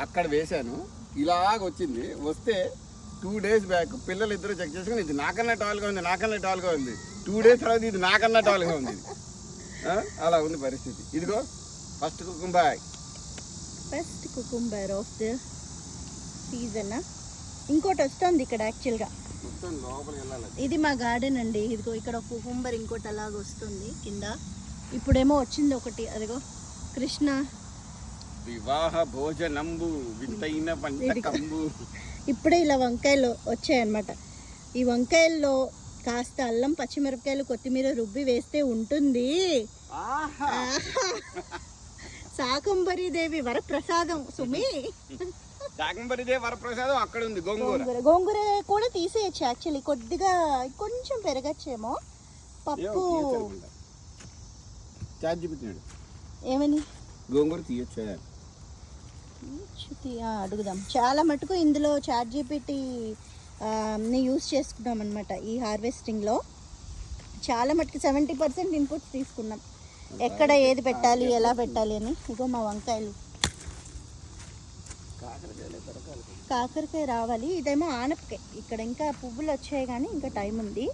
అక్కడ వేసాను, ఇలాగ వచ్చింది. వస్తే 2 days బ్యాక్ పిల్లలు ఇద్దరు చెక్ చేసుకుని ఇది నాకన్నా టాల్గా ఉంది, నాకన్నా టాల్గా ఉంది. 2 days తర్వాత ఇది నాకన్నా టాల్గా ఉంది. అలా ఉంది పరిస్థితి. ఇదిగో first cucumber of the season. ఇంకోటి వస్తుంది ఇక్కడ యాక్చువల్గా, ఇది మా గార్డెన్ అండి. ఇదిగో ఇక్కడ ఒక కుకుంబర్ ఇంకోటి అలాగ వస్తుంది కింద. ఇప్పుడేమో వచ్చింది ఒకటి, అదిగో కృష్ణ వివాహ భోజనంబు వింతైన పంటకంబు. ఇప్పుడే ఇలా వంకాయలు వచ్చాయన్నమాట. ఈ వంకాయల్లో కాస్త అల్లం, పచ్చిమిరపకాయలు, కొత్తిమీర రుబ్బి వేస్తే ఉంటుంది శాకంబరి దేవి వరప్రసాదం. సుమి, శాకంబరి దేవి వరప్రసాదం అక్కడ ఉంది. గోంగూర కూడా తీసేయచ్చు యాక్చువల్లీ, కొద్దిగా కొంచెం పెరగచ్చేమో. పప్పు ఏమని గోంగూర తీయచ్చు అడుగుదాం. చాలా మటుకు ఇందులో ChatGPT ని యూస్ చేసుకున్నాం అనమాట. ఈ హార్వెస్టింగ్లో చాలా మటుకు 70% ఇన్పుట్స్ తీసుకున్నాం, ఎక్కడ ఏది పెట్టాలి, ఎలా పెట్టాలి అని. ఇగో మా వంకాయలు, కాకరకాయ రావాలి. ఇదేమో ఆనపకాయ. ఇక్కడ ఇంకా పువ్వులు వచ్చాయి కానీ ఇంకా టైం ఉంది.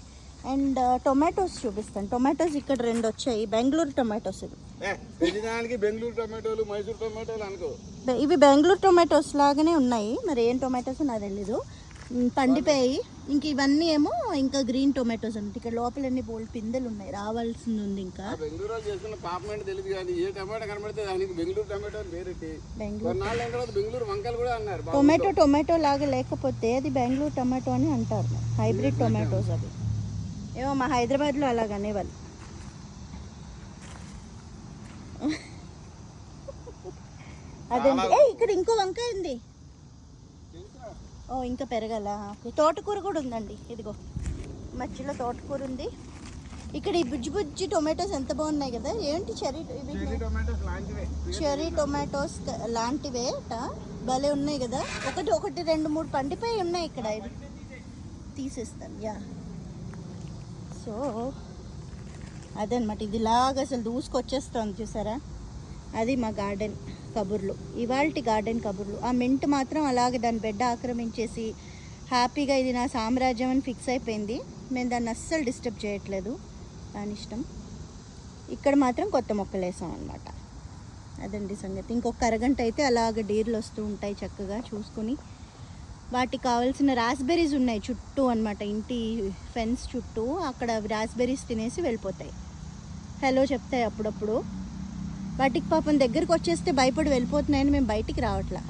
అండ్ టొమాటోస్ చూపిస్తాను. టొమాటోస్ ఇక్కడ 2 వచ్చాయి, బెంగళూరు టొమాటోస్. ఇవి బెంగళూరు టొమాటోస్ లాగానే ఉన్నాయి, మరి ఏం టొమాటోస్ నాకు తెలీదు. పండిపోయి. ఇంక ఇవన్నీ ఏమో ఇంకా గ్రీన్ టొమాటోస్ అంటే ఇక్కడ లోపల అన్ని బోల్డ్ పిందెలు ఉన్నాయి, రావాల్సింది ఉంది. ఇంకా టొమాటో లాగా లేకపోతే అది బెంగళూరు టొమాటో అని అంటారు, హైబ్రిడ్ టొమాటోస్ అవి. ఏమో మా హైదరాబాద్లో అలాగనే వాళ్ళు. అదండి. ఇక్కడ ఇంకో వంకాయ ఉంది. ఓ ఇంకా పెరగాల. ఓకే, తోటకూర కూడా ఉందండి. ఇదిగో మధ్యలో తోటకూర ఉంది. ఇక్కడ ఈ బుజ్జి బుజ్జి టొమాటోస్ ఎంత బాగున్నాయి కదా. ఏంటి చెర్రీ టొమాటోస్ లాంటివే భలే ఉన్నాయి కదా. ఒకటి 2, 3 పండిపోయి ఉన్నాయి ఇక్కడ. ఇది తీసేస్తాను. యా, సో అదనమాట. ఇది ఇలాగ అసలు దూసుకొచ్చేస్తుంది చూసారా. అది మా గార్డెన్ కబుర్లు, ఇవాల్టి గార్డెన్ కబుర్లు. ఆ మింట్ మాత్రం అలాగే దాని బెడ్ ఆక్రమించేసి హ్యాపీగా ఇది నా సామ్రాజ్యం అని ఫిక్స్ అయిపోయింది. మేము దాన్ని అస్సలు డిస్టర్బ్ చేయట్లేదు, దాని ఇష్టం. ఇక్కడ మాత్రం కొత్త మొక్కలు వేసాం అనమాట. అదండి సంగతి. ఇంకొక అరగంట అయితే అలాగ డీర్లు వస్తూ ఉంటాయి, చక్కగా చూసుకుని. వాటికి కావాల్సిన రాస్బెర్రీస్ ఉన్నాయి చుట్టూ అనమాట, ఇంటి ఫెన్స్ చుట్టూ. అక్కడ రాస్బెర్రీస్ తినేసి వెళ్ళిపోతాయి, హలో చెప్తాయి అప్పుడప్పుడు. వాటికి పాపం దగ్గరికి వచ్చేస్తే భయపడి వెళ్ళిపోతున్నాయని మేము బయటికి రావట్లా.